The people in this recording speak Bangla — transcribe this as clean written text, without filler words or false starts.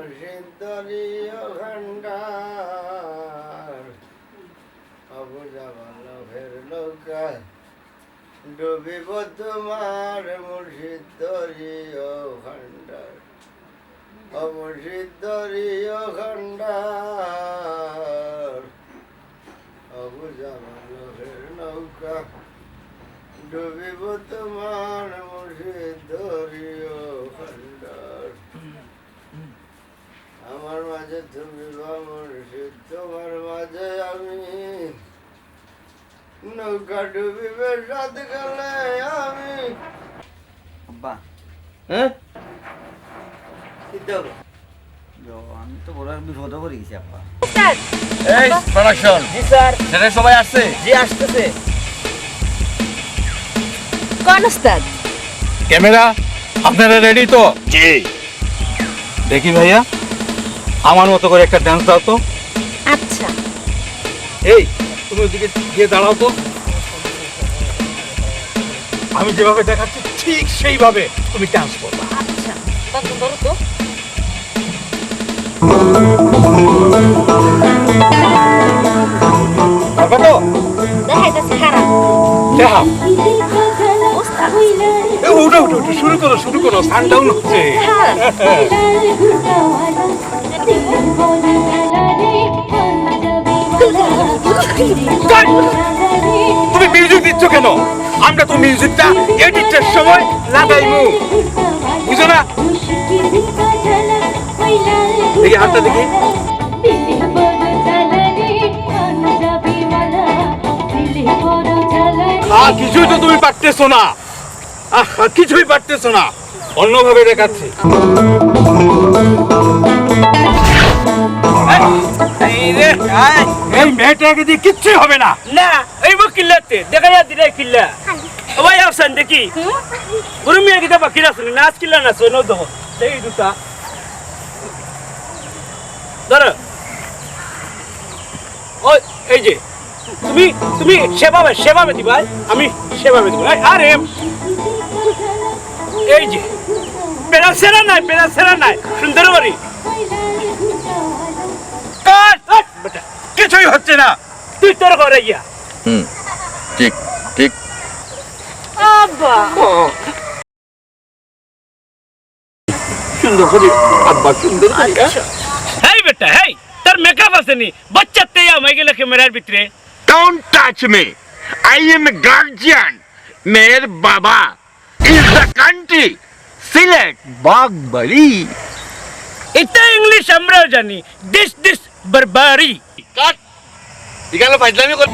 মুর্শিদরিয় ভান্ডার অবুঝা মানবের নৌকা ডুবিব তোমার মুর্শিদরিয় ভান্ডার মুর্শিদরিয় ভান্ডার অবুঝা মানবের নৌকা ডুবিব তোমার মুর্শিদরিয় ভান্ডার আমার মাঝে তুমি বা মুর্শিদ তোমার মাঝে আমি নৌকা ডুবিবে সাত গেলে আমি আব্বা হ্যাঁ আমি তো বড় বিপদ করে গেছি আব্বা। এই প্রোডাকশন জি স্যার সেটা সবাই আসছে? জি আসতেছে কোন উস্তাদ? ক্যামেরা আপনারা রেডি তো? জি দেখি ভাইয়া আমার মতো করে একটা ডান্স দাও তো। আচ্ছা এই তুমি ওদিকে গিয়ে দাঁড়াও তো, আমি যেভাবে দেখাচ্ছি ঠিক সেইভাবে তুমি ডান্স করবে। আচ্ছা বাবু ধরো তো। পারবে তো? দেখাইতেছি খারাপ দেখাও। উস্তাদ। উঠো উঠো উঠো, শুরু করো সানডাউন হচ্ছে। তুমি মিউজিক দিচ্ছ কেন? আমরা তো মিউজিকটা এডিটের সময় লাগাইমু, বুঝো না? দেখি হাতটা দেখি। কিছুই তো তুমি পারতেছো না, কিছুই পারতেছো না, অন্যভাবে দেখাচ্ছি। এই মেয়েটাকে দিয়ে কিচ্ছুই হবে না। না এই বো কিল্লাতে দেখা যা দিলে কিল্লা ওই আফসান দেখি গুরু মিয়া কিটা বাকি রাখছ নাচ কিল্লা না সনো দেখো এই দুটা ধর ওই এই যে তুমি তুমি সেভাবে দিবা, আমি সেভাবে দিব। আরে এই যে পেরাসেরা নাই সুন্দর বাড়ি বেটা কিছুই হচ্ছে না, তুই তোর ঘরে গিয়া। ঠিক ঠিক আব্বা সুন্দর করে আব্বা সুন্দর করে। হেই বেটা হেই তোর মেকআপ আছে নি বাচ্চাতে আমায় গেলে ক্যামেরার ভিতরে। Don't touch me. I am a guardian. मेरे बाबा is the country. Select Bagbari. এটা ইংলিশ আমরাও জানি, দিস বারবারি। Cut. এখানে ফাইজলামি কর।